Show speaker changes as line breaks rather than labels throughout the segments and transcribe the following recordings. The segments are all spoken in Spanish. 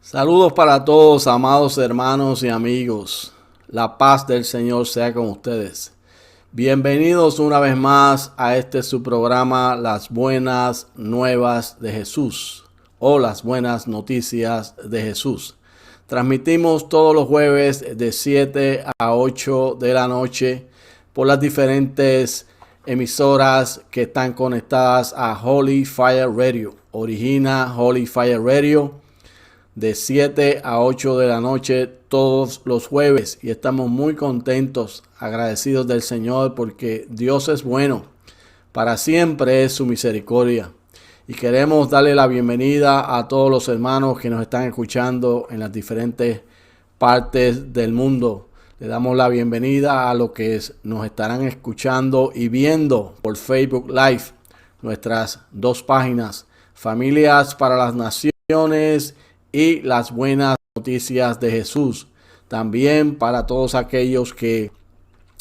Saludos para todos, amados hermanos y amigos. La paz del Señor sea con ustedes. Bienvenidos una vez más a su programa Las Buenas Nuevas de Jesús o Las Buenas Noticias de Jesús. Transmitimos todos los jueves de 7 a 8 de la noche por las diferentes emisoras que están conectadas a Holy Fire Radio. Origina Holy Fire Radio de 7 a 8 de la noche todos los jueves, y estamos muy contentos, agradecidos del Señor, porque Dios es bueno, para siempre es su misericordia. Y queremos darle la bienvenida a todos los hermanos que nos están escuchando en las diferentes partes del mundo. Le damos la bienvenida a los que nos estarán escuchando y viendo por Facebook Live, nuestras dos páginas, Familias para las Naciones y Las Buenas Noticias de Jesús. También para todos aquellos que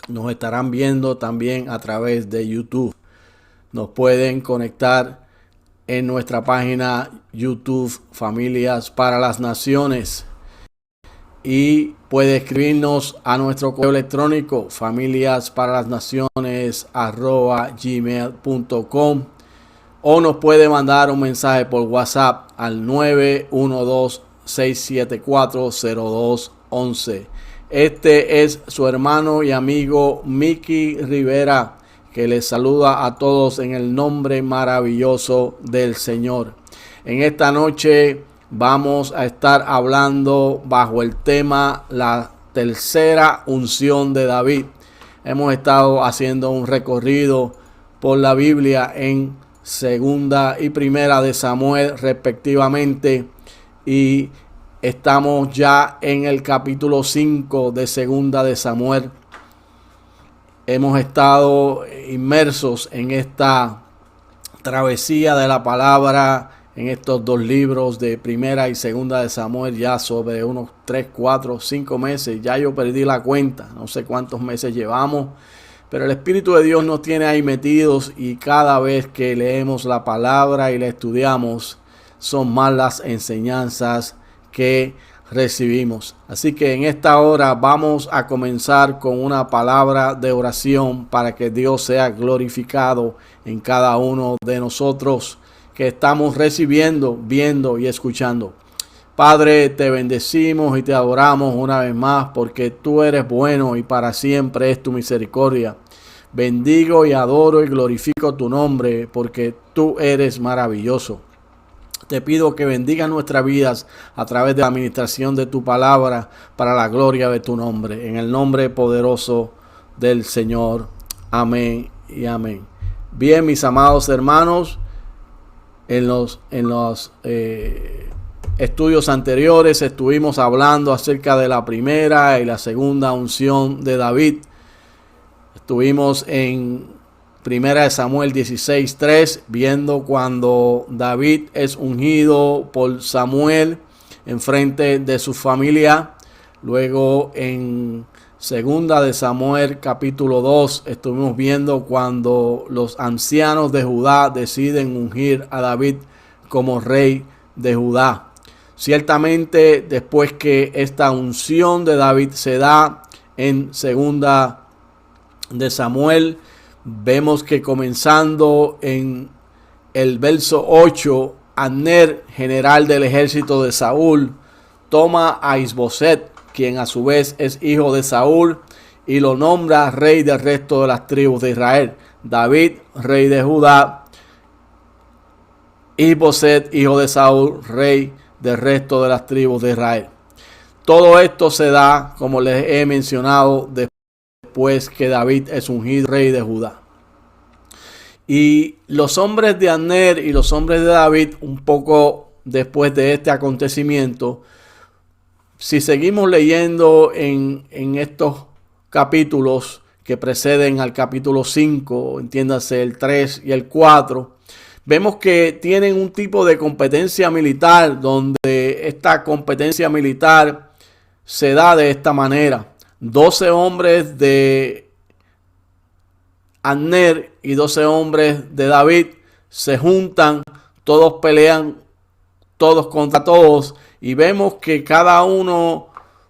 nos estarán viendo también a través de YouTube. Nos pueden conectar en nuestra página YouTube Familias para las Naciones. Y puede escribirnos a nuestro correo electrónico familiasparalasnaciones@gmail.com, o nos puede mandar un mensaje por WhatsApp al 912-674-0211. Este es su hermano y amigo Mickey Rivera, que les saluda a todos en el nombre maravilloso del Señor. En esta noche vamos a estar hablando bajo el tema la tercera unción de David. Hemos estado haciendo un recorrido por la Biblia en Segunda y Primera de Samuel respectivamente, y estamos ya en el capítulo 5 de Segunda de Samuel. Hemos estado inmersos en esta travesía de la palabra en estos dos libros de Primera y Segunda de Samuel ya sobre unos 3, 4, 5 meses. Ya yo perdí la cuenta, no sé cuántos meses llevamos. Pero el Espíritu de Dios nos tiene ahí metidos, y cada vez que leemos la palabra y la estudiamos, son más las enseñanzas que recibimos. Así que en esta hora vamos a comenzar con una palabra de oración para que Dios sea glorificado en cada uno de nosotros que estamos recibiendo, viendo y escuchando. Padre, te bendecimos y te adoramos una vez más, porque tú eres bueno y para siempre es tu misericordia. Bendigo y adoro y glorifico tu nombre, porque tú eres maravilloso. Te pido que bendiga nuestras vidas a través de la administración de tu palabra, para la gloria de tu nombre. En el nombre poderoso del Señor. Amén y amén. Bien, mis amados hermanos, en los estudios anteriores estuvimos hablando acerca de la primera y la segunda unción de David. Estuvimos en Primera de Samuel 16:3, viendo cuando David es ungido por Samuel en frente de su familia. Luego en Segunda de Samuel capítulo 2 estuvimos viendo cuando los ancianos de Judá deciden ungir a David como rey de Judá. Ciertamente, después que esta unción de David se da en Segunda de Samuel, vemos que comenzando en el verso 8, Abner, general del ejército de Saúl, toma a Isboset, quien a su vez es hijo de Saúl, y lo nombra rey del resto de las tribus de Israel. David, rey de Judá; Isboset, hijo de Saúl, rey del resto de las tribus de Israel. Todo esto se da, como les he mencionado, después que David es ungido rey de Judá. Y los hombres de Abner y los hombres de David, un poco después de este acontecimiento, si seguimos leyendo en estos capítulos que preceden al capítulo 5, entiéndase el 3 y el 4, vemos que tienen un tipo de competencia militar, donde esta competencia militar se da de esta manera. 12 hombres de Abner y 12 hombres de David se juntan, todos pelean todos contra todos, y vemos que cada uno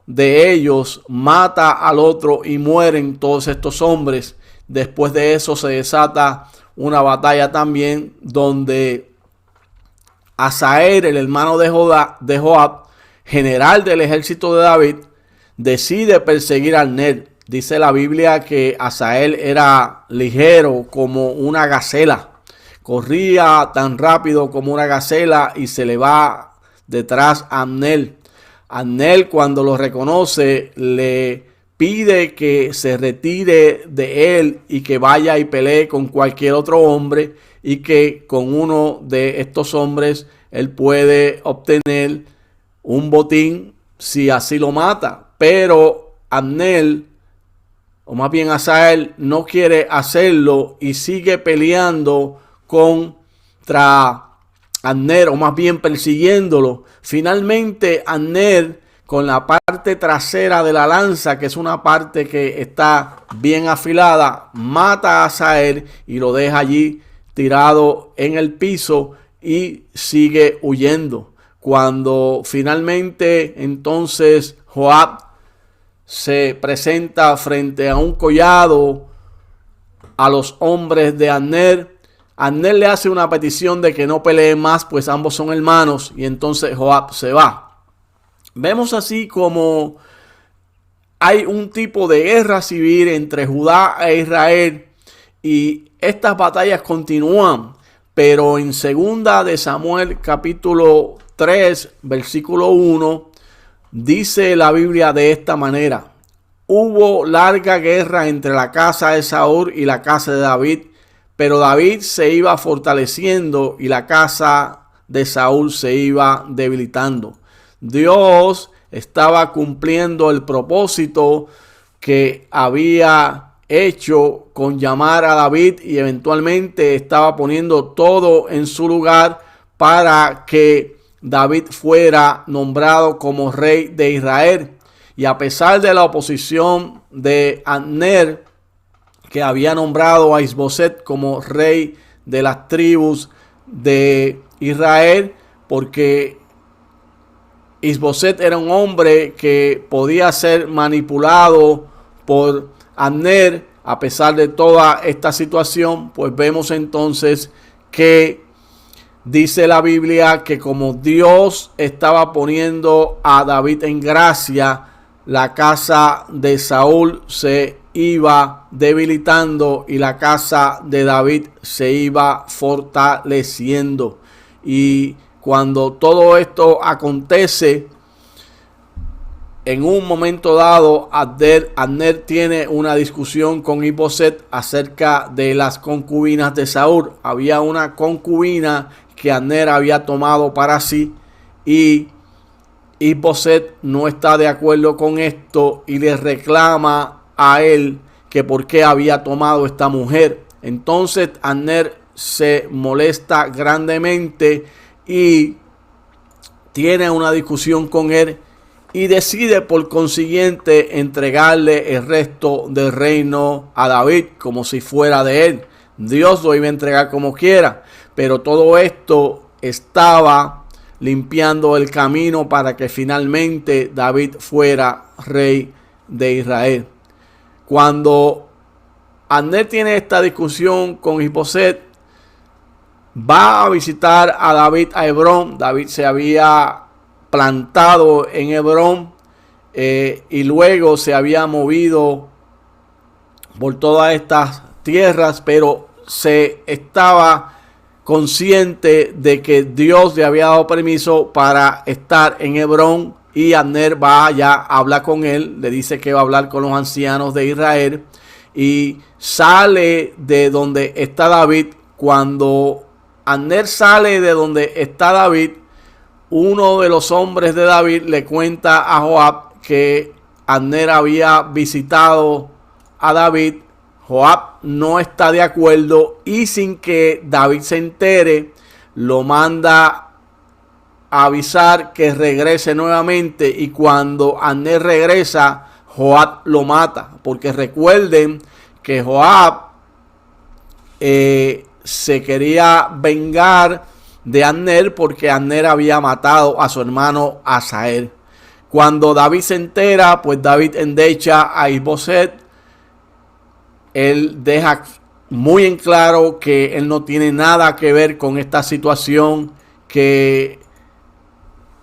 de ellos mata al otro y mueren todos estos hombres. Después de eso se desata una batalla también donde Asael, el hermano de Joab, general del ejército de David, decide perseguir a Abner. Dice la Biblia que Asael era ligero como una gacela. Corría tan rápido como una gacela y se le va detrás a Abner. Abner, cuando lo reconoce, le pide que se retire de él y que vaya y pelee con cualquier otro hombre, y que con uno de estos hombres él puede obtener un botín si así lo mata. Pero Abner, o más bien Asael, no quiere hacerlo y sigue peleando contra Abner, o más bien persiguiéndolo. Finalmente Abner, con la parte trasera de la lanza, que es una parte que está bien afilada, mata a Asael y lo deja allí tirado en el piso y sigue huyendo. Cuando finalmente entonces Joab se presenta frente a un collado a los hombres de Abner, Abner le hace una petición de que no peleen más, pues ambos son hermanos, y entonces Joab se va. Vemos así como hay un tipo de guerra civil entre Judá e Israel, y estas batallas continúan. Pero en 2 de Samuel capítulo 3 versículo 1 dice la Biblia de esta manera: hubo larga guerra entre la casa de Saúl y la casa de David, pero David se iba fortaleciendo y la casa de Saúl se iba debilitando. Dios estaba cumpliendo el propósito que había hecho con llamar a David, y eventualmente estaba poniendo todo en su lugar para que David fuera nombrado como rey de Israel. Y a pesar de la oposición de Abner, que había nombrado a Isboset como rey de las tribus de Israel, porque Isboset era un hombre que podía ser manipulado por Abner, a pesar de toda esta situación, pues vemos entonces que dice la Biblia que como Dios estaba poniendo a David en gracia, la casa de Saúl se iba debilitando y la casa de David se iba fortaleciendo. Y cuando todo esto acontece, en un momento dado, Abner tiene una discusión con Isboset acerca de las concubinas de Saúl. Había una concubina que Abner había tomado para sí, y Isboset no está de acuerdo con esto y le reclama a él que por qué había tomado esta mujer. Entonces Abner se molesta grandemente y tiene una discusión con él, y decide por consiguiente entregarle el resto del reino a David como si fuera de él. Dios lo iba a entregar como quiera, pero todo esto estaba limpiando el camino para que finalmente David fuera rey de Israel. Cuando Abner tiene esta discusión con Isboset, va a visitar a David a Hebrón. David se había plantado en Hebrón y luego se había movido por todas estas tierras, pero se estaba consciente de que Dios le había dado permiso para estar en Hebrón, y Abner va allá, habla con él, le dice que va a hablar con los ancianos de Israel y sale de donde está David. Cuando Abner sale de donde está David, uno de los hombres de David le cuenta a Joab que Abner había visitado a David. Joab no está de acuerdo y sin que David se entere, lo manda a avisar que regrese nuevamente, y cuando Abner regresa, Joab lo mata, porque recuerden que Joab se quería vengar de Abner, porque Abner había matado a su hermano Asael. Cuando David se entera, pues David endecha a Isboset. Él deja muy en claro que él no tiene nada que ver con esta situación que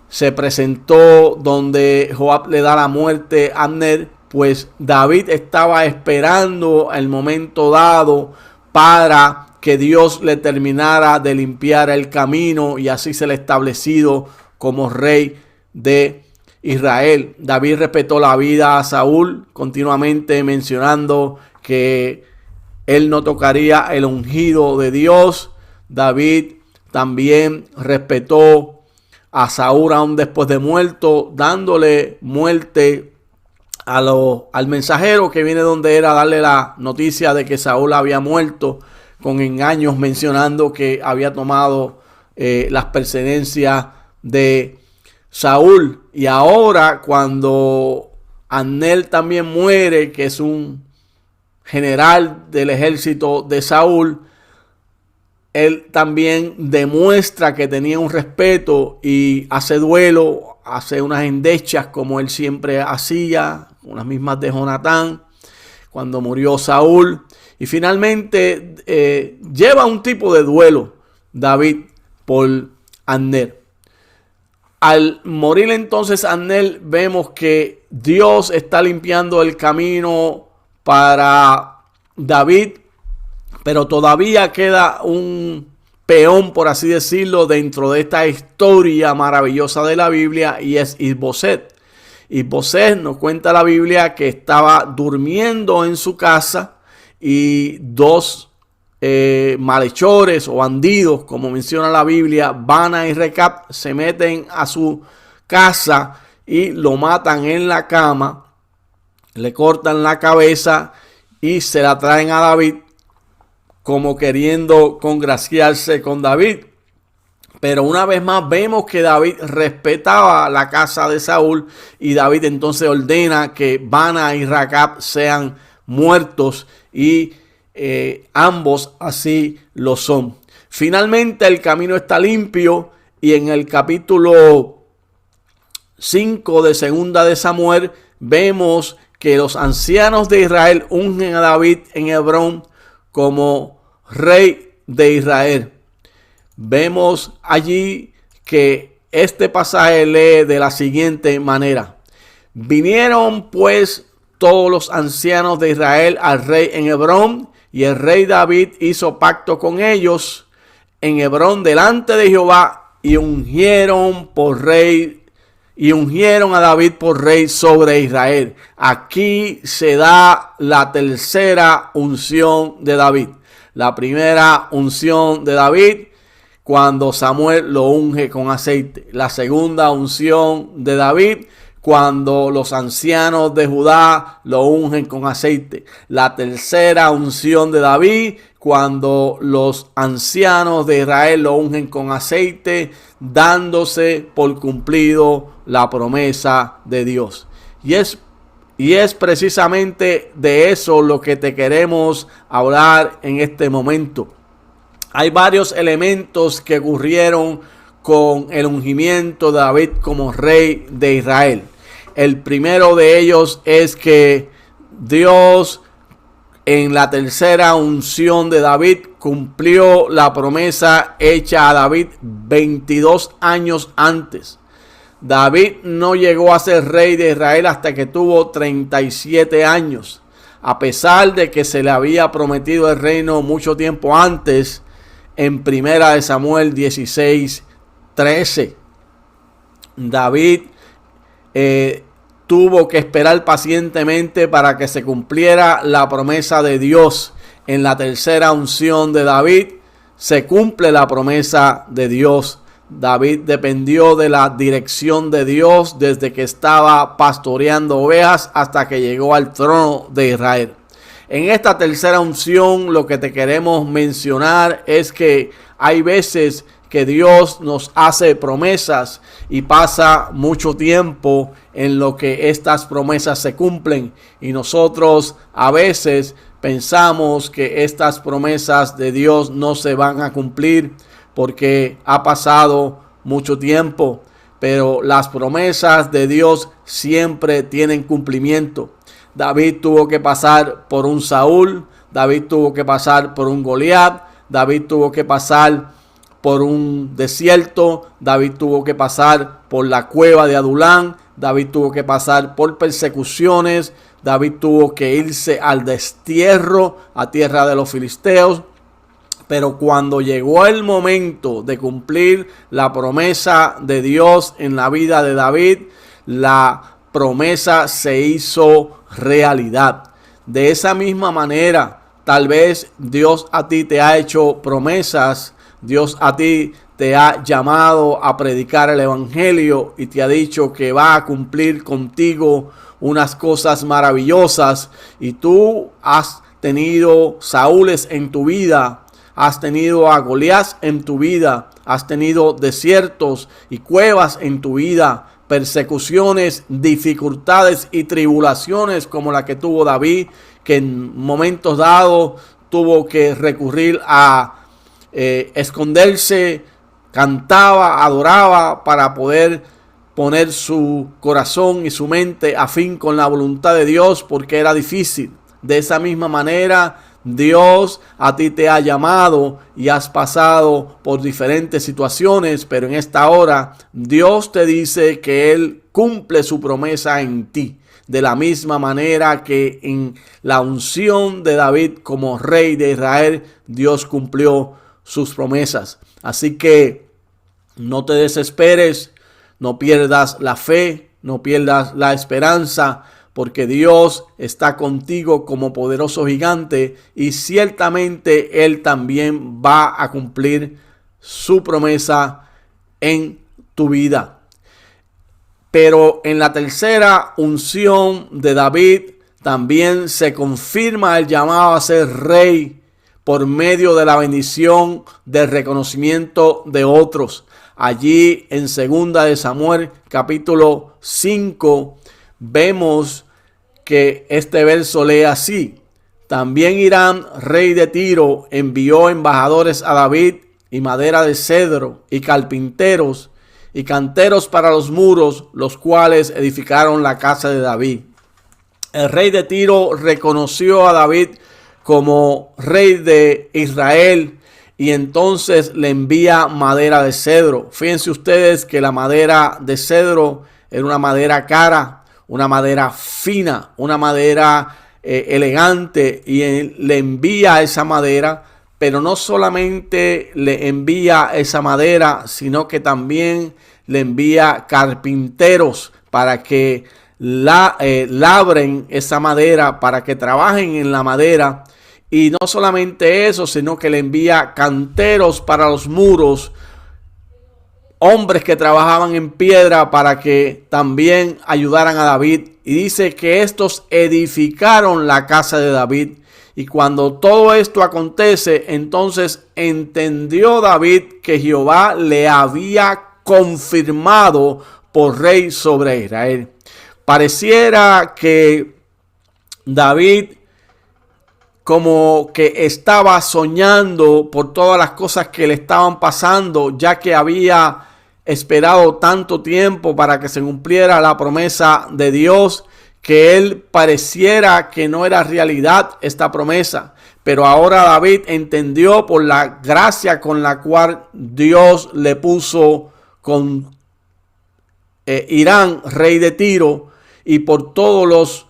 se presentó donde Joab le da la muerte a Abner. Pues David estaba esperando el momento dado para que Dios le terminara de limpiar el camino y así se le establecido como rey de Israel. David respetó la vida a Saúl, continuamente mencionando que él no tocaría el ungido de Dios. David también respetó a Saúl aún después de muerto, dándole muerte al mensajero que viene donde era darle la noticia de que Saúl había muerto, con engaños mencionando que había tomado las pertenencias de Saúl. Y ahora cuando Abner también muere, que es un general del ejército de Saúl, él también demuestra que tenía un respeto y hace duelo, hace unas endechas como él siempre hacía, unas mismas de Jonatán, cuando murió Saúl. Y finalmente lleva un tipo de duelo David por Abner. Al morir entonces Abner, vemos que Dios está limpiando el camino para David, pero todavía queda un peón, por así decirlo, dentro de esta historia maravillosa de la Biblia, y es Isboset. Isboset, nos cuenta la Biblia, que estaba durmiendo en su casa y dos malhechores o bandidos, como menciona la Biblia, Bana y Recab, se meten a su casa y lo matan en la cama, le cortan la cabeza y se la traen a David, como queriendo congraciarse con David. Pero una vez más vemos que David respetaba la casa de Saúl, y David entonces ordena que Bana y Recab sean muertos, y ambos así lo son. Finalmente el camino está limpio, y en el capítulo 5 de Segunda de Samuel vemos que los ancianos de Israel ungen a David en Hebrón como rey de Israel. Vemos allí que este pasaje lee de la siguiente manera: vinieron pues todos los ancianos de Israel al rey en Hebrón, y el rey David hizo pacto con ellos en Hebrón delante de Jehová, y ungieron a David por rey sobre Israel. Aquí se da la tercera unción de David. La primera unción de David, cuando Samuel lo unge con aceite. La segunda unción de David, cuando los ancianos de Judá lo ungen con aceite. La tercera unción de David, cuando los ancianos de Israel lo ungen con aceite, dándose por cumplido la promesa de Dios. Y es precisamente de eso lo que te queremos hablar en este momento. Hay varios elementos que ocurrieron con el ungimiento de David como rey de Israel. El primero de ellos es que Dios, en la tercera unción de David, cumplió la promesa hecha a David 22 años antes. David no llegó a ser rey de Israel hasta que tuvo 37 años. A pesar de que se le había prometido el reino mucho tiempo antes, en Primera de Samuel 16:13. David tuvo que esperar pacientemente para que se cumpliera la promesa de Dios. En la tercera unción de David se cumple la promesa de Dios. David dependió de la dirección de Dios desde que estaba pastoreando ovejas hasta que llegó al trono de Israel. En esta tercera unción lo que te queremos mencionar es que hay veces que Dios nos hace promesas y pasa mucho tiempo en lo que estas promesas se cumplen, y nosotros a veces pensamos que estas promesas de Dios no se van a cumplir, porque ha pasado mucho tiempo, pero las promesas de Dios siempre tienen cumplimiento. David tuvo que pasar por un Saúl, David tuvo que pasar por un Goliat, David tuvo que pasar por un desierto, David tuvo que pasar por la cueva de Adulán, David tuvo que pasar por persecuciones, David tuvo que irse al destierro, a tierra de los filisteos. Pero cuando llegó el momento de cumplir la promesa de Dios en la vida de David, la promesa se hizo realidad. De esa misma manera, tal vez Dios a ti te ha hecho promesas, Dios a ti te ha llamado a predicar el evangelio y te ha dicho que va a cumplir contigo unas cosas maravillosas, y tú has tenido Saúles en tu vida, has tenido a Goliat en tu vida, has tenido desiertos y cuevas en tu vida, persecuciones, dificultades y tribulaciones como la que tuvo David, que en momentos dados tuvo que recurrir a esconderse, cantaba, adoraba para poder poner su corazón y su mente a fin con la voluntad de Dios, porque era difícil. De esa misma manera, Dios a ti te ha llamado y has pasado por diferentes situaciones, pero en esta hora Dios te dice que Él cumple su promesa en ti. De la misma manera que en la unción de David como rey de Israel, Dios cumplió sus promesas. Así que no te desesperes, no pierdas la fe, no pierdas la esperanza, porque Dios está contigo como poderoso gigante y ciertamente Él también va a cumplir su promesa en tu vida. Pero en la tercera unción de David también se confirma el llamado a ser rey por medio de la bendición del reconocimiento de otros. Allí en 2 de Samuel capítulo 5 vemos que este verso lee así: también Hiram, rey de Tiro, envió embajadores a David y madera de cedro y carpinteros y canteros para los muros, los cuales edificaron la casa de David. El rey de Tiro reconoció a David como rey de Israel y entonces le envía madera de cedro. Fíjense ustedes que la madera de cedro era una madera cara, una madera fina, una madera elegante, y él le envía esa madera. Pero no solamente le envía esa madera, sino que también le envía carpinteros para que labren esa madera, para que trabajen en la madera. Y no solamente eso, sino que le envía canteros para los muros, hombres que trabajaban en piedra para que también ayudaran a David. Y dice que estos edificaron la casa de David. Y cuando todo esto acontece, entonces entendió David que Jehová le había confirmado por rey sobre Israel. Pareciera que David como que estaba soñando por todas las cosas que le estaban pasando, ya que había esperado tanto tiempo para que se cumpliera la promesa de Dios, que él pareciera que no era realidad esta promesa. Pero ahora David entendió por la gracia con la cual Dios le puso con Hiram, rey de Tiro, y por todos los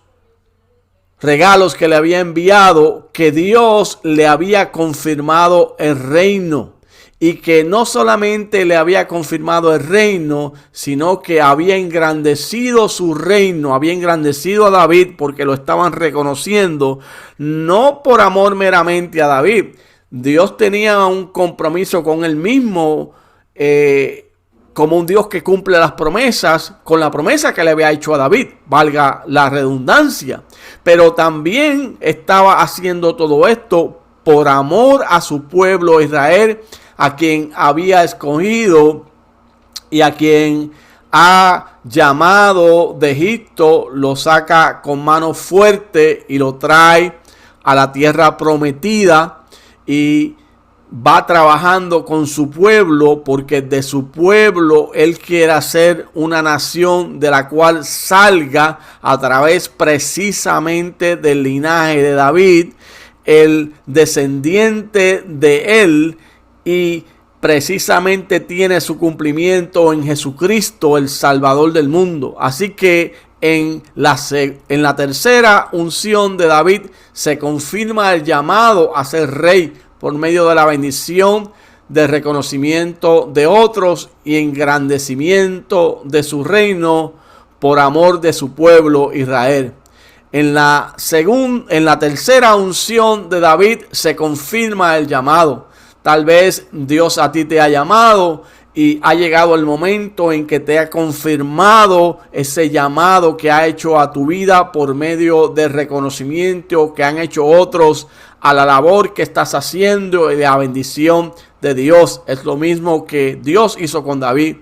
regalos que le había enviado, que Dios le había confirmado el reino. Y que no solamente le había confirmado el reino, sino que había engrandecido su reino, había engrandecido a David, porque lo estaban reconociendo, no por amor meramente a David. Dios tenía un compromiso con él mismo, como un Dios que cumple las promesas, con la promesa que le había hecho a David, valga la redundancia. Pero también estaba haciendo todo esto por amor a su pueblo Israel, a quien había escogido y a quien ha llamado de Egipto, lo saca con mano fuerte y lo trae a la tierra prometida. Y va trabajando con su pueblo, porque de su pueblo Él quiere hacer una nación de la cual salga a través precisamente del linaje de David, el descendiente de Él, y precisamente tiene su cumplimiento en Jesucristo, el Salvador del mundo. Así que en la tercera unción de David se confirma el llamado a ser rey por medio de la bendición, de reconocimiento de otros y engrandecimiento de su reino por amor de su pueblo Israel. En la tercera unción de David se confirma el llamado. Tal vez Dios a ti te ha llamado y ha llegado el momento en que te ha confirmado ese llamado que ha hecho a tu vida por medio del reconocimiento que han hecho otros a la labor que estás haciendo y de la bendición de Dios. Es lo mismo que Dios hizo con David.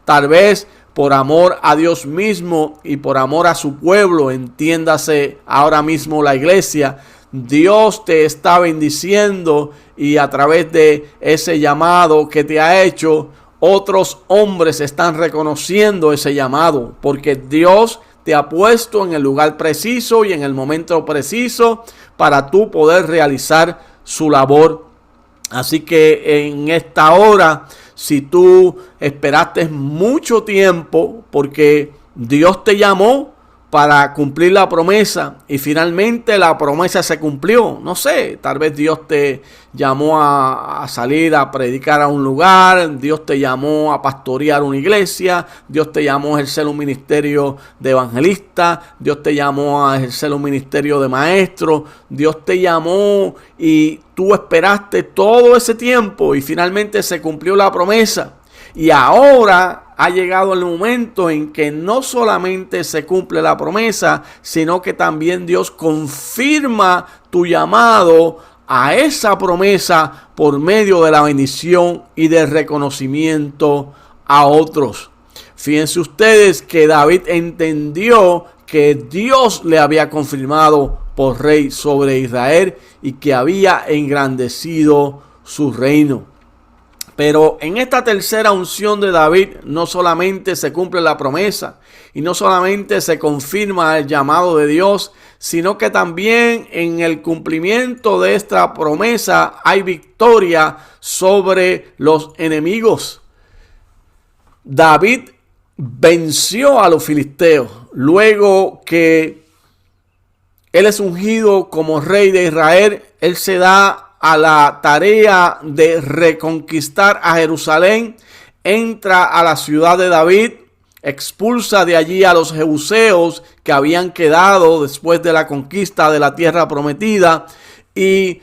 Tal vez por amor a Dios mismo y por amor a su pueblo, entiéndase ahora mismo la iglesia, Dios te está bendiciendo, y a través de ese llamado que te ha hecho, otros hombres están reconociendo ese llamado, porque Dios te ha puesto en el lugar preciso y en el momento preciso para tú poder realizar su labor. Así que en esta hora, si tú esperaste mucho tiempo, porque Dios te llamó para cumplir la promesa y finalmente la promesa se cumplió. No sé, tal vez Dios te llamó a salir a predicar a un lugar, Dios te llamó a pastorear una iglesia, Dios te llamó a ejercer un ministerio de evangelista, Dios te llamó a ejercer un ministerio de maestro, Dios te llamó y tú esperaste todo ese tiempo y finalmente se cumplió la promesa. Y ahora ha llegado el momento en que no solamente se cumple la promesa, sino que también Dios confirma tu llamado a esa promesa por medio de la bendición y del reconocimiento a otros. Fíjense ustedes que David entendió que Dios le había confirmado por rey sobre Israel y que había engrandecido su reino. Pero en esta tercera unción de David no solamente se cumple la promesa y no solamente se confirma el llamado de Dios, sino que también en el cumplimiento de esta promesa hay victoria sobre los enemigos. David venció a los filisteos luego que él es ungido como rey de Israel. Él se da a la tarea de reconquistar a Jerusalén, entra a la ciudad de David, expulsa de allí a los jebuseos que habían quedado después de la conquista de la tierra prometida y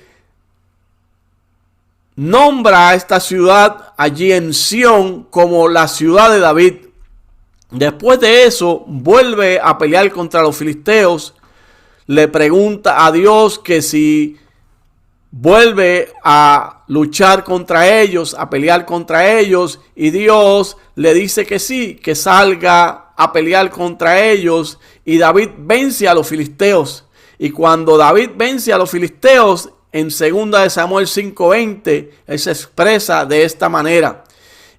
nombra a esta ciudad allí en Sión como la ciudad de David. Después de eso vuelve a pelear contra los filisteos, le pregunta a Dios que si vuelve a luchar contra ellos, a pelear contra ellos, y Dios le dice que sí, que salga a pelear contra ellos, y David vence a los filisteos. Y cuando David vence a los filisteos, en 2 Samuel 5:20, él se expresa de esta manera: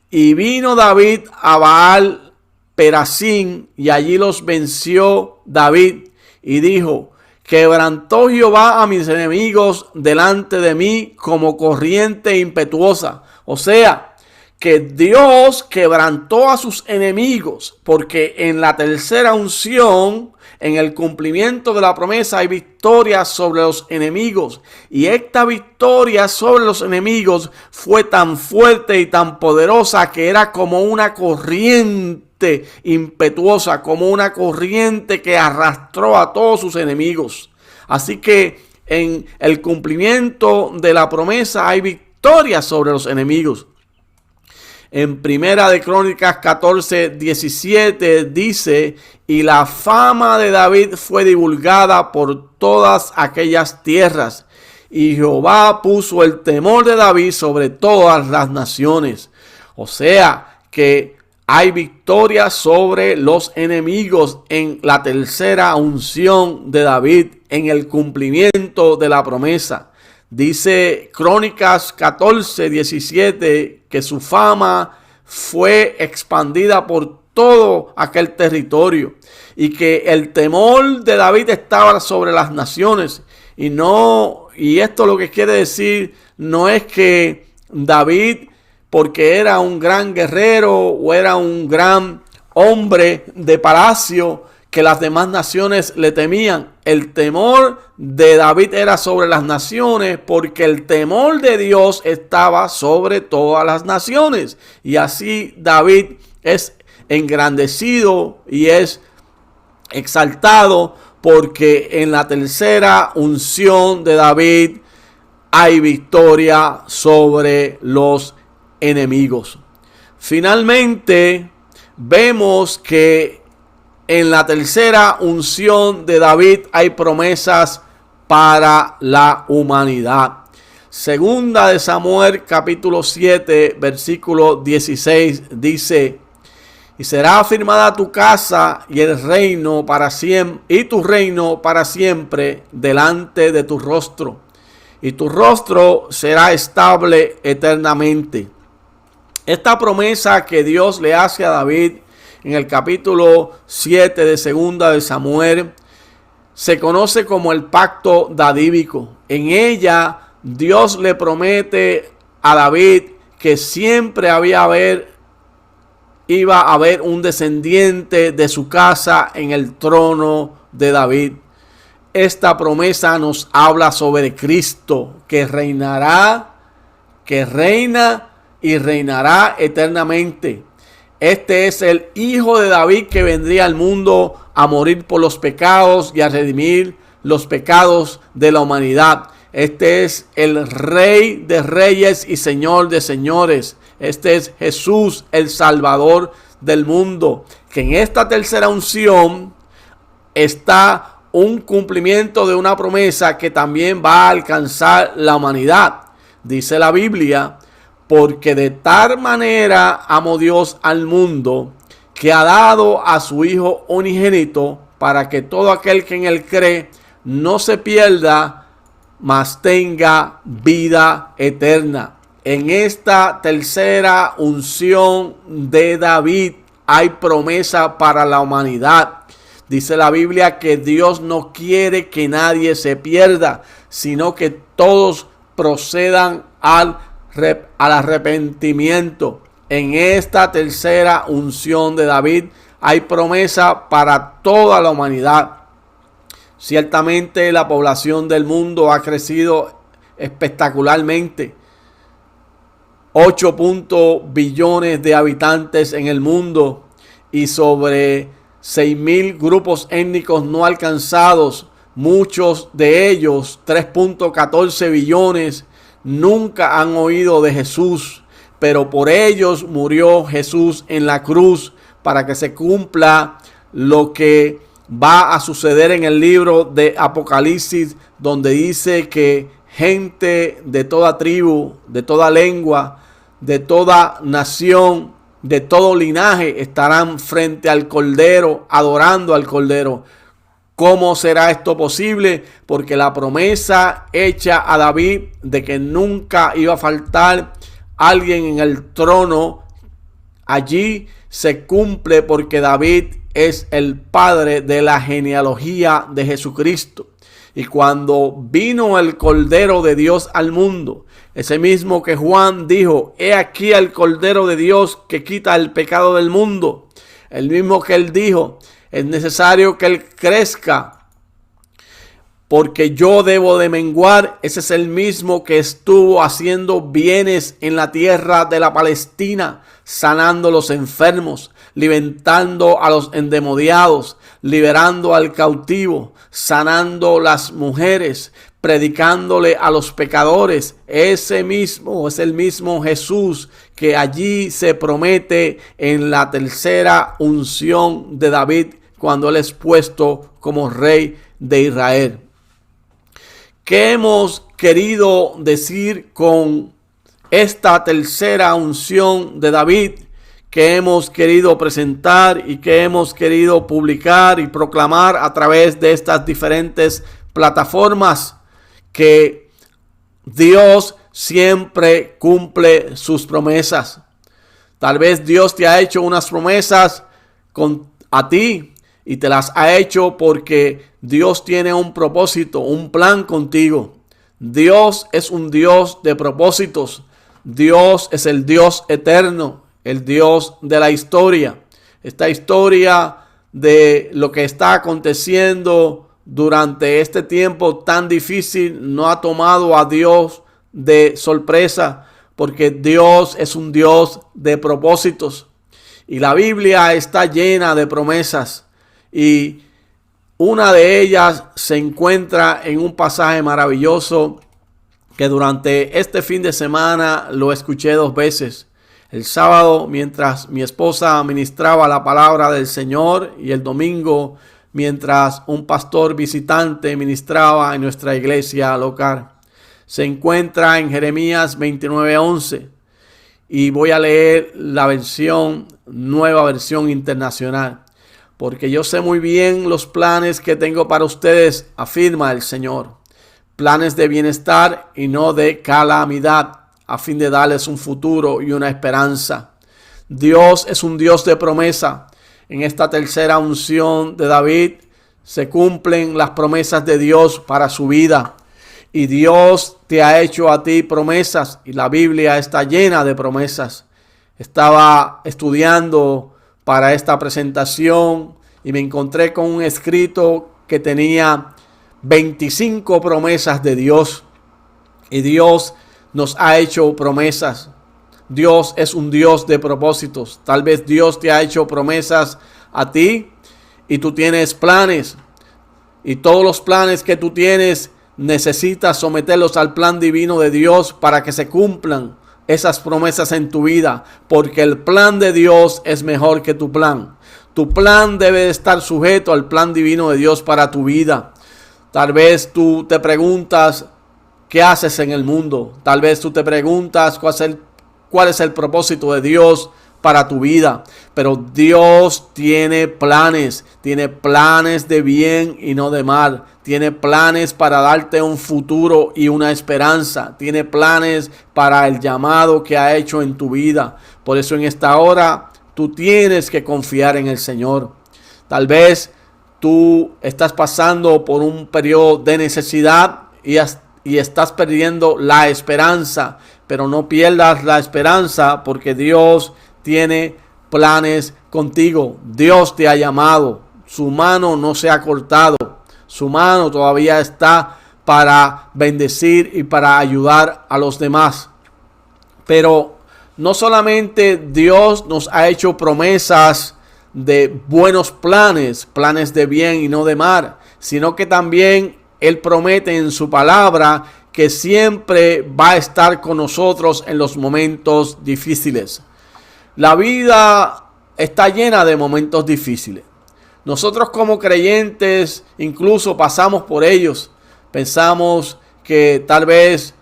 y vino David a Baal Perasim, y allí los venció David, y dijo: quebrantó Jehová a mis enemigos delante de mí como corriente impetuosa. O sea, que Dios quebrantó a sus enemigos, porque en la tercera unción, en el cumplimiento de la promesa, hay victoria sobre los enemigos. Y esta victoria sobre los enemigos fue tan fuerte y tan poderosa que era como una corriente impetuosa, como una corriente que arrastró a todos sus enemigos. Así que en el cumplimiento de la promesa hay victoria sobre los enemigos. En Primera de Crónicas 14:17 dice: y la fama de David fue divulgada por todas aquellas tierras, y Jehová puso el temor de David sobre todas las naciones. O sea que hay victoria sobre los enemigos en la tercera unción de David, en el cumplimiento de la promesa. Dice Crónicas 14:17 que su fama fue expandida por todo aquel territorio y que el temor de David estaba sobre las naciones. Y esto lo que quiere decir no es que David, porque era un gran guerrero o era un gran hombre de palacio, que las demás naciones le temían. El temor de David era sobre las naciones porque el temor de Dios estaba sobre todas las naciones. Y así David es engrandecido y es exaltado porque en la tercera unción de David hay victoria sobre los enemigos. Finalmente, vemos que en la tercera unción de David hay promesas para la humanidad. Segunda de Samuel capítulo 7 versículo 16 dice: y será afirmada tu casa y el reino para siempre, y tu reino para siempre delante de tu rostro, y tu rostro será estable eternamente. Esta promesa que Dios le hace a David en el capítulo 7 de Segunda de Samuel se conoce como el pacto davídico. En ella Dios le promete a David que siempre iba a haber un descendiente de su casa en el trono de David. Esta promesa nos habla sobre Cristo, que reina y reinará eternamente. Este es el Hijo de David que vendría al mundo a morir por los pecados y a redimir los pecados de la humanidad. Este es el Rey de Reyes y Señor de Señores. Este es Jesús, el Salvador del mundo. Que en esta tercera unción está un cumplimiento de una promesa que también va a alcanzar la humanidad. Dice la Biblia: porque de tal manera amó Dios al mundo, que ha dado a su Hijo unigénito, para que todo aquel que en él cree no se pierda, mas tenga vida eterna. En esta tercera unción de David hay promesa para la humanidad. Dice la Biblia que Dios no quiere que nadie se pierda, sino que todos procedan al arrepentimiento. En esta tercera unción de David hay promesa para toda la humanidad. Ciertamente la población del mundo ha crecido espectacularmente. 8 billones de habitantes en el mundo y sobre 6.000 grupos étnicos no alcanzados. Muchos de ellos, 3.14 billones, nunca han oído de Jesús, pero por ellos murió Jesús en la cruz para que se cumpla lo que va a suceder en el libro de Apocalipsis, donde dice que gente de toda tribu, de toda lengua, de toda nación, de todo linaje estarán frente al Cordero, adorando al Cordero. ¿Cómo será esto posible? Porque la promesa hecha a David de que nunca iba a faltar alguien en el trono, allí se cumple porque David es el padre de la genealogía de Jesucristo. Y cuando vino el Cordero de Dios al mundo, ese mismo que Juan dijo: he aquí el Cordero de Dios que quita el pecado del mundo. El mismo que él dijo: es necesario que él crezca, porque yo debo de menguar. Ese es el mismo que estuvo haciendo bienes en la tierra de la Palestina, sanando a los enfermos, libertando a los endemoniados, liberando al cautivo, sanando las mujeres, predicándole a los pecadores. Ese mismo es el mismo Jesús que allí se promete en la tercera unción de David, cuando él es puesto como rey de Israel. ¿Qué hemos querido decir con esta tercera unción de David? Que hemos querido presentar y que hemos querido publicar y proclamar a través de estas diferentes plataformas, que Dios siempre cumple sus promesas. Tal vez Dios te ha hecho unas promesas a ti y te las ha hecho porque Dios tiene un propósito, un plan contigo. Dios es un Dios de propósitos. Dios es el Dios eterno, el Dios de la historia. Esta historia de lo que está aconteciendo durante este tiempo tan difícil no ha tomado a Dios de sorpresa, porque Dios es un Dios de propósitos. Y la Biblia está llena de promesas. Y una de ellas se encuentra en un pasaje maravilloso que durante este fin de semana lo escuché 2 veces. El sábado, mientras mi esposa ministraba la palabra del Señor, y el domingo, mientras un pastor visitante ministraba en nuestra iglesia local. Se encuentra en Jeremías 29:11 y voy a leer la nueva versión internacional. Porque yo sé muy bien los planes que tengo para ustedes, afirma el Señor. Planes de bienestar y no de calamidad, a fin de darles un futuro y una esperanza. Dios es un Dios de promesa. En esta tercera unción de David se cumplen las promesas de Dios para su vida. Y Dios te ha hecho a ti promesas, y la Biblia está llena de promesas. Estaba estudiando para esta presentación y me encontré con un escrito que tenía 25 promesas de Dios. Y Dios nos ha hecho promesas. Dios es un Dios de propósitos. Tal vez Dios te ha hecho promesas a ti y tú tienes planes. Y todos los planes que tú tienes necesitas someterlos al plan divino de Dios para que se cumplan esas promesas en tu vida. Porque el plan de Dios es mejor que tu plan. Tu plan debe estar sujeto al plan divino de Dios para tu vida. Tal vez tú te preguntas, ¿qué haces en el mundo? Tal vez tú te preguntas cuál es el propósito de Dios para tu vida. Pero Dios tiene planes de bien y no de mal. Tiene planes para darte un futuro y una esperanza. Tiene planes para el llamado que ha hecho en tu vida. Por eso en esta hora tú tienes que confiar en el Señor. Tal vez tú estás pasando por un periodo de necesidad y estás perdiendo la esperanza, pero no pierdas la esperanza porque Dios tiene planes contigo. Dios te ha llamado. Su mano no se ha cortado. Su mano todavía está para bendecir y para ayudar a los demás. Pero no solamente Dios nos ha hecho promesas de buenos planes de bien y no de mal, sino que también Él promete en su palabra que siempre va a estar con nosotros en los momentos difíciles. La vida está llena de momentos difíciles. Nosotros como creyentes incluso pasamos por ellos. Pensamos que tal vez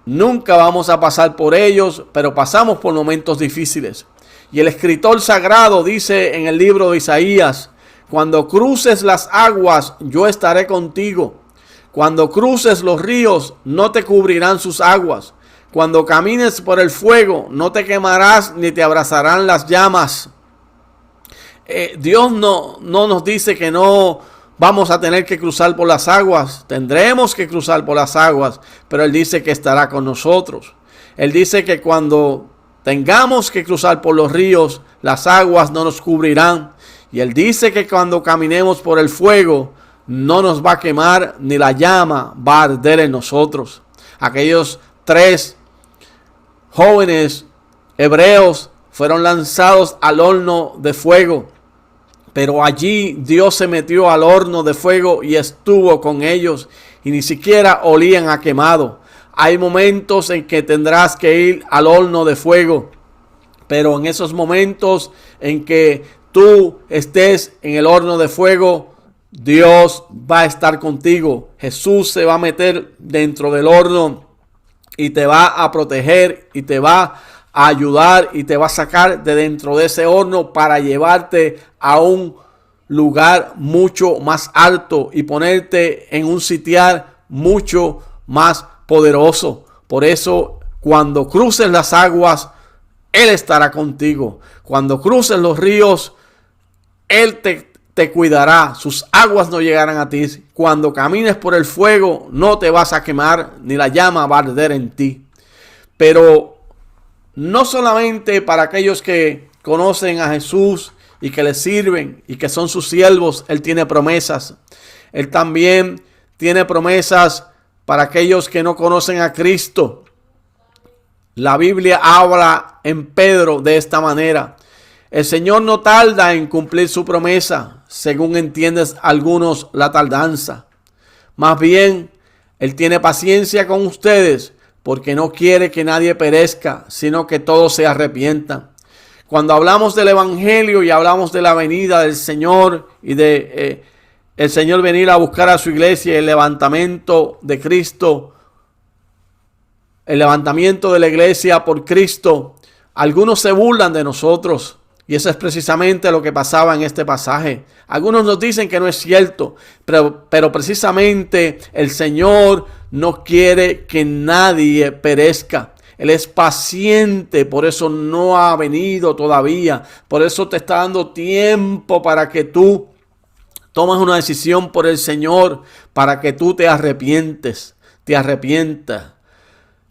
nunca vamos a pasar por ellos, pero pasamos por momentos difíciles. Y el escritor sagrado dice en el libro de Isaías: cuando cruces las aguas, yo estaré contigo. Cuando cruces los ríos, no te cubrirán sus aguas. Cuando camines por el fuego, no te quemarás ni te abrazarán las llamas. Dios no nos dice que no vamos a tener que cruzar por las aguas. Tendremos que cruzar por las aguas, pero Él dice que estará con nosotros. Él dice que cuando tengamos que cruzar por los ríos, las aguas no nos cubrirán. Y Él dice que cuando caminemos por el fuego, no nos va a quemar ni la llama va a arder en nosotros. Aquellos 3 jóvenes hebreos fueron lanzados al horno de fuego. Pero allí Dios se metió al horno de fuego y estuvo con ellos y ni siquiera olían a quemado. Hay momentos en que tendrás que ir al horno de fuego, pero en esos momentos en que tú estés en el horno de fuego, Dios va a estar contigo. Jesús se va a meter dentro del horno y te va a proteger y te va a ayudar y te va a sacar de dentro de ese horno para llevarte a un lugar mucho más alto y ponerte en un sitial mucho más poderoso. Por eso, cuando cruces las aguas, Él estará contigo. Cuando cruces los ríos, Él te cuidará. Sus aguas no llegarán a ti. Cuando camines por el fuego, no te vas a quemar, ni la llama va a arder en ti. Pero no solamente para aquellos que conocen a Jesús y que le sirven y que son sus siervos, Él tiene promesas. Él también tiene promesas para aquellos que no conocen a Cristo. La Biblia habla en Pedro de esta manera. El Señor no tarda en cumplir su promesa, según entiendes algunos la tardanza. Más bien, Él tiene paciencia con ustedes, porque no quiere que nadie perezca, sino que todos se arrepientan. Cuando hablamos del Evangelio y hablamos de la venida del Señor y de el Señor venir a buscar a su iglesia, el levantamiento de Cristo, el levantamiento de la iglesia por Cristo, algunos se burlan de nosotros. Y eso es precisamente lo que pasaba en este pasaje. Algunos nos dicen que no es cierto, pero precisamente el Señor no quiere que nadie perezca. Él es paciente, por eso no ha venido todavía. Por eso te está dando tiempo para que tú tomes una decisión por el Señor, para que tú te arrepientas.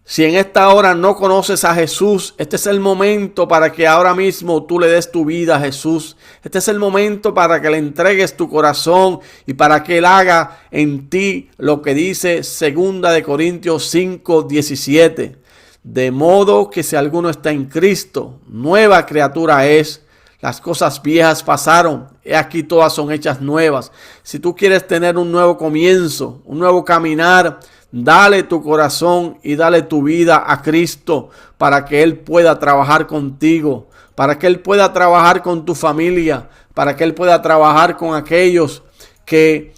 Si en esta hora no conoces a Jesús, este es el momento para que ahora mismo tú le des tu vida a Jesús. Este es el momento para que le entregues tu corazón y para que Él haga en ti lo que dice 2 Corintios 5:17. De modo que si alguno está en Cristo, nueva criatura es. Las cosas viejas pasaron, y aquí todas son hechas nuevas. Si tú quieres tener un nuevo comienzo, un nuevo caminar, dale tu corazón y dale tu vida a Cristo para que Él pueda trabajar contigo, para que Él pueda trabajar con tu familia, para que Él pueda trabajar con aquellos que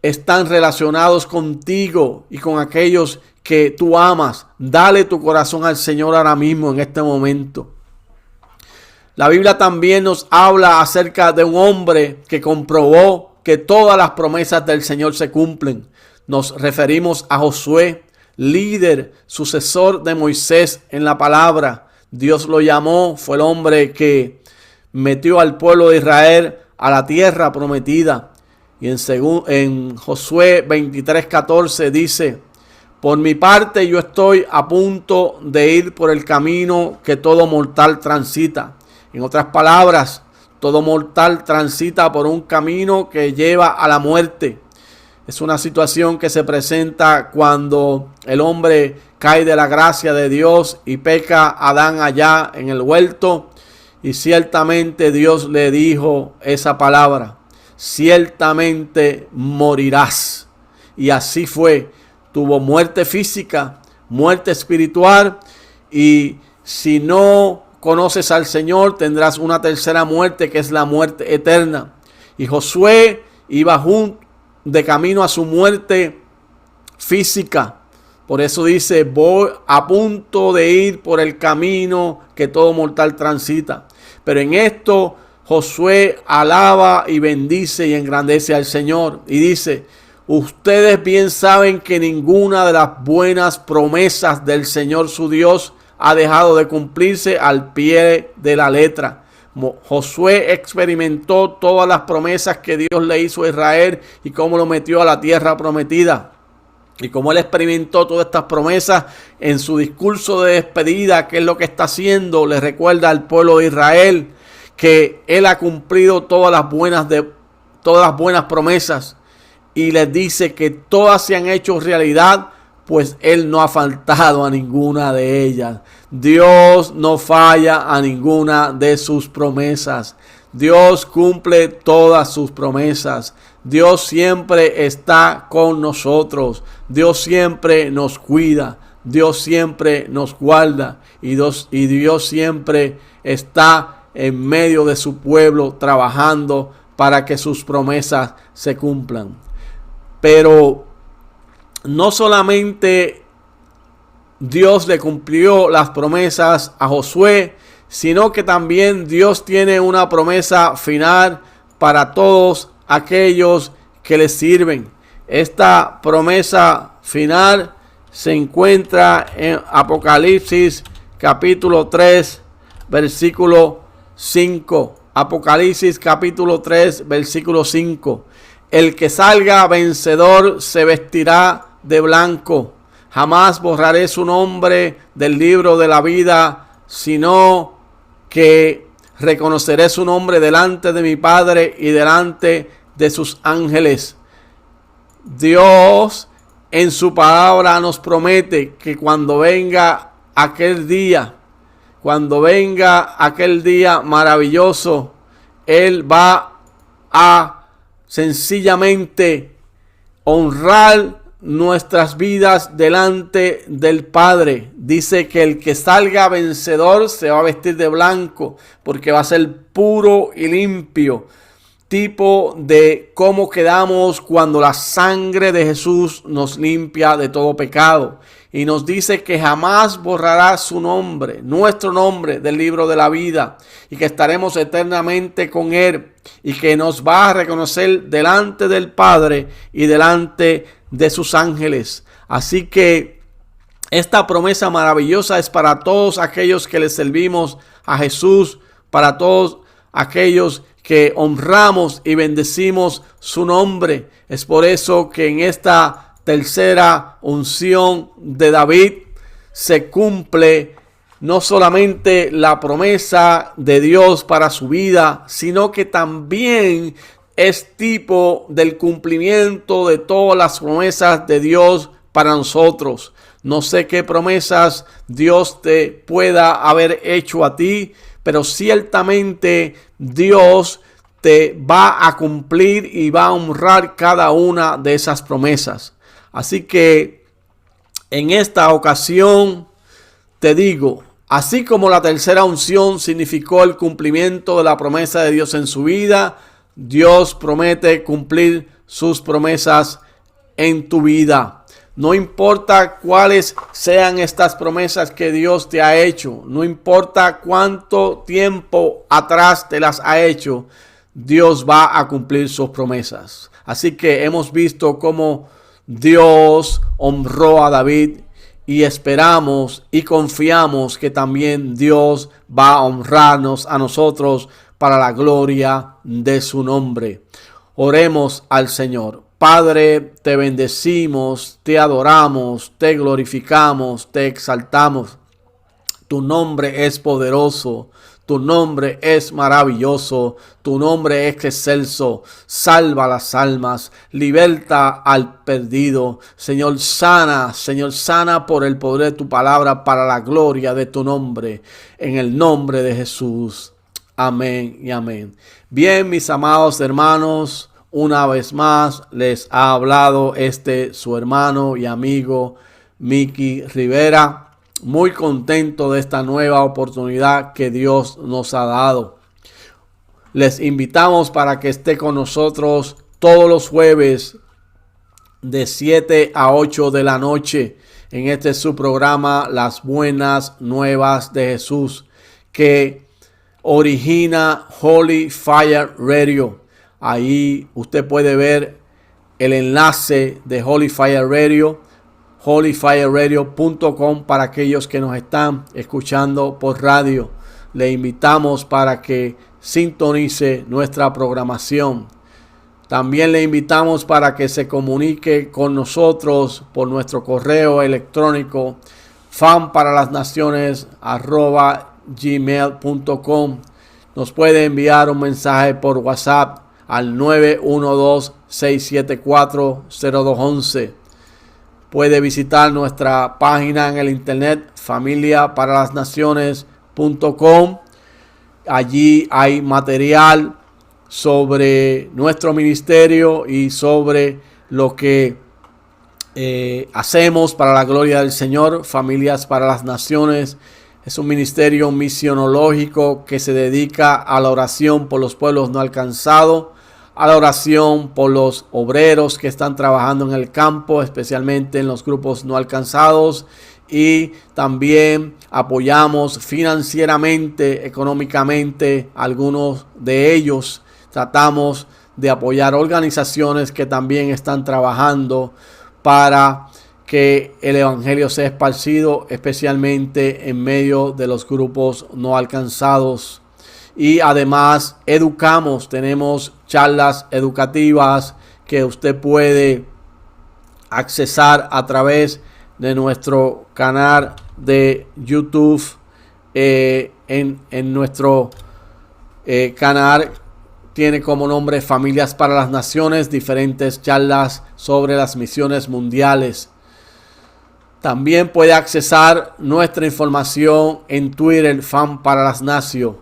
están relacionados contigo y con aquellos que tú amas. Dale tu corazón al Señor ahora mismo en este momento. La Biblia también nos habla acerca de un hombre que comprobó que todas las promesas del Señor se cumplen. Nos referimos a Josué, líder, sucesor de Moisés en la palabra. Dios lo llamó, fue el hombre que metió al pueblo de Israel a la tierra prometida. Y en Josué 23:14 dice: por mi parte yo estoy a punto de ir por el camino que todo mortal transita. En otras palabras, todo mortal transita por un camino que lleva a la muerte. Es una situación que se presenta cuando el hombre cae de la gracia de Dios y peca a Adán allá en el huerto. Y ciertamente Dios le dijo esa palabra: ciertamente morirás. Y así fue. Tuvo muerte física, muerte espiritual, y si no conoces al Señor, tendrás una tercera muerte, que es la muerte eterna. Y Josué iba de camino a su muerte física. Por eso dice: voy a punto de ir por el camino que todo mortal transita. Pero en esto Josué alaba y bendice y engrandece al Señor. Y dice: ustedes bien saben que ninguna de las buenas promesas del Señor su Dios ha dejado de cumplirse al pie de la letra. Josué experimentó todas las promesas que Dios le hizo a Israel y cómo lo metió a la tierra prometida. Y como él experimentó todas estas promesas, en su discurso de despedida, ¿qué es lo que está haciendo? Le recuerda al pueblo de Israel que él ha cumplido todas las buenas promesas. Y les dice que todas se han hecho realidad, pues Él no ha faltado a ninguna de ellas. Dios no falla a ninguna de sus promesas. Dios cumple todas sus promesas. Dios siempre está con nosotros. Dios siempre nos cuida. Dios siempre nos guarda. Y Dios siempre está en medio de su pueblo trabajando para que sus promesas se cumplan. Pero no solamente Dios le cumplió las promesas a Josué, sino que también Dios tiene una promesa final para todos aquellos que le sirven. Esta promesa final se encuentra en Apocalipsis capítulo 3, versículo 5. Apocalipsis capítulo 3, versículo 5. El que salga vencedor se vestirá de blanco. Jamás borraré su nombre del libro de la vida, sino que reconoceré su nombre delante de mi Padre y delante de sus ángeles. Dios en su palabra nos promete que cuando venga aquel día maravilloso, Él va a sencillamente honrar nuestras vidas delante del Padre. Dice que el que salga vencedor se va a vestir de blanco, porque va a ser puro y limpio. Tipo de cómo quedamos cuando la sangre de Jesús nos limpia de todo pecado. Y nos dice que jamás borrará su nombre, nuestro nombre, del libro de la vida. Y que estaremos eternamente con Él. Y que nos va a reconocer delante del Padre y delante de sus ángeles. Así que esta promesa maravillosa es para todos aquellos que le servimos a Jesús. Para todos aquellos que honramos y bendecimos su nombre. Es por eso que en esta tercera unción de David se cumple no solamente la promesa de Dios para su vida, sino que también es tipo del cumplimiento de todas las promesas de Dios para nosotros. No sé qué promesas Dios te pueda haber hecho a ti, pero ciertamente Dios te va a cumplir y va a honrar cada una de esas promesas. Así que en esta ocasión te digo, así como la tercera unción significó el cumplimiento de la promesa de Dios en su vida, Dios promete cumplir sus promesas en tu vida. No importa cuáles sean estas promesas que Dios te ha hecho. No importa cuánto tiempo atrás te las ha hecho. Dios va a cumplir sus promesas. Así que hemos visto cómo Dios honró a David. Y esperamos y confiamos que también Dios va a honrarnos a nosotros para la gloria de su nombre. Oremos al Señor. Padre, te bendecimos, te adoramos, te glorificamos, te exaltamos. Tu nombre es poderoso, tu nombre es maravilloso, tu nombre es excelso. Salva las almas, liberta al perdido. Señor, sana por el poder de tu palabra para la gloria de tu nombre. En el nombre de Jesús. Amén y amén. Bien, mis amados hermanos. Una vez más les ha hablado su hermano y amigo Mickey Rivera. Muy contento de esta nueva oportunidad que Dios nos ha dado. Les invitamos para que esté con nosotros todos los jueves de 7 a 8 de la noche en su programa Las Buenas Nuevas de Jesús, que origina Holy Fire Radio. Ahí usted puede ver el enlace de Holy Fire Radio, holyfireradio.com, para aquellos que nos están escuchando por radio. Le invitamos para que sintonice nuestra programación. También le invitamos para que se comunique con nosotros por nuestro correo electrónico fanparalasnaciones@gmail.com. Nos puede enviar un mensaje por WhatsApp al 912-674-0211. Puede visitar nuestra página en el internet familiaparalasnaciones.com. Allí hay material sobre nuestro ministerio y sobre lo que hacemos para la gloria del Señor. Familias para las Naciones es un ministerio misionológico que se dedica a la oración por los pueblos no alcanzados, a la oración por los obreros que están trabajando en el campo, especialmente en los grupos no alcanzados, y también apoyamos financieramente, económicamente a algunos de ellos. Tratamos de apoyar organizaciones que también están trabajando para que el evangelio sea esparcido, especialmente en medio de los grupos no alcanzados. Y además educamos, tenemos charlas educativas que usted puede accesar a través de nuestro canal de YouTube. En nuestro canal tiene como nombre Familias para las Naciones, diferentes charlas sobre las misiones mundiales. También puede accesar nuestra información en Twitter, Fan para las Naciones.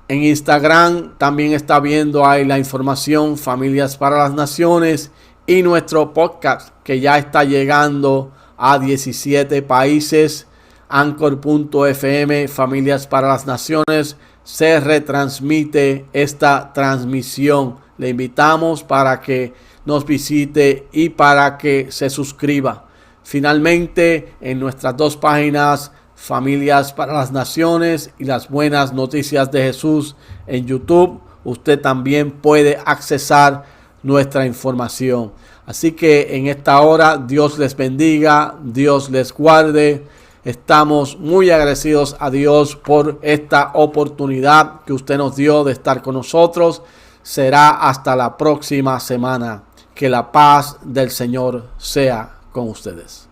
En Instagram también está viendo ahí la información Familias para las Naciones, y nuestro podcast que ya está llegando a 17 países. Anchor.fm, Familias para las Naciones, se retransmite esta transmisión. Le invitamos para que nos visite y para que se suscriba. Finalmente, en nuestras dos páginas, Familias para las Naciones y Las Buenas Noticias de Jesús en YouTube, usted también puede accesar nuestra información. Así que en esta hora, Dios les bendiga, Dios les guarde. Estamos muy agradecidos a Dios por esta oportunidad que usted nos dio de estar con nosotros. Será hasta la próxima semana. Que la paz del Señor sea con ustedes.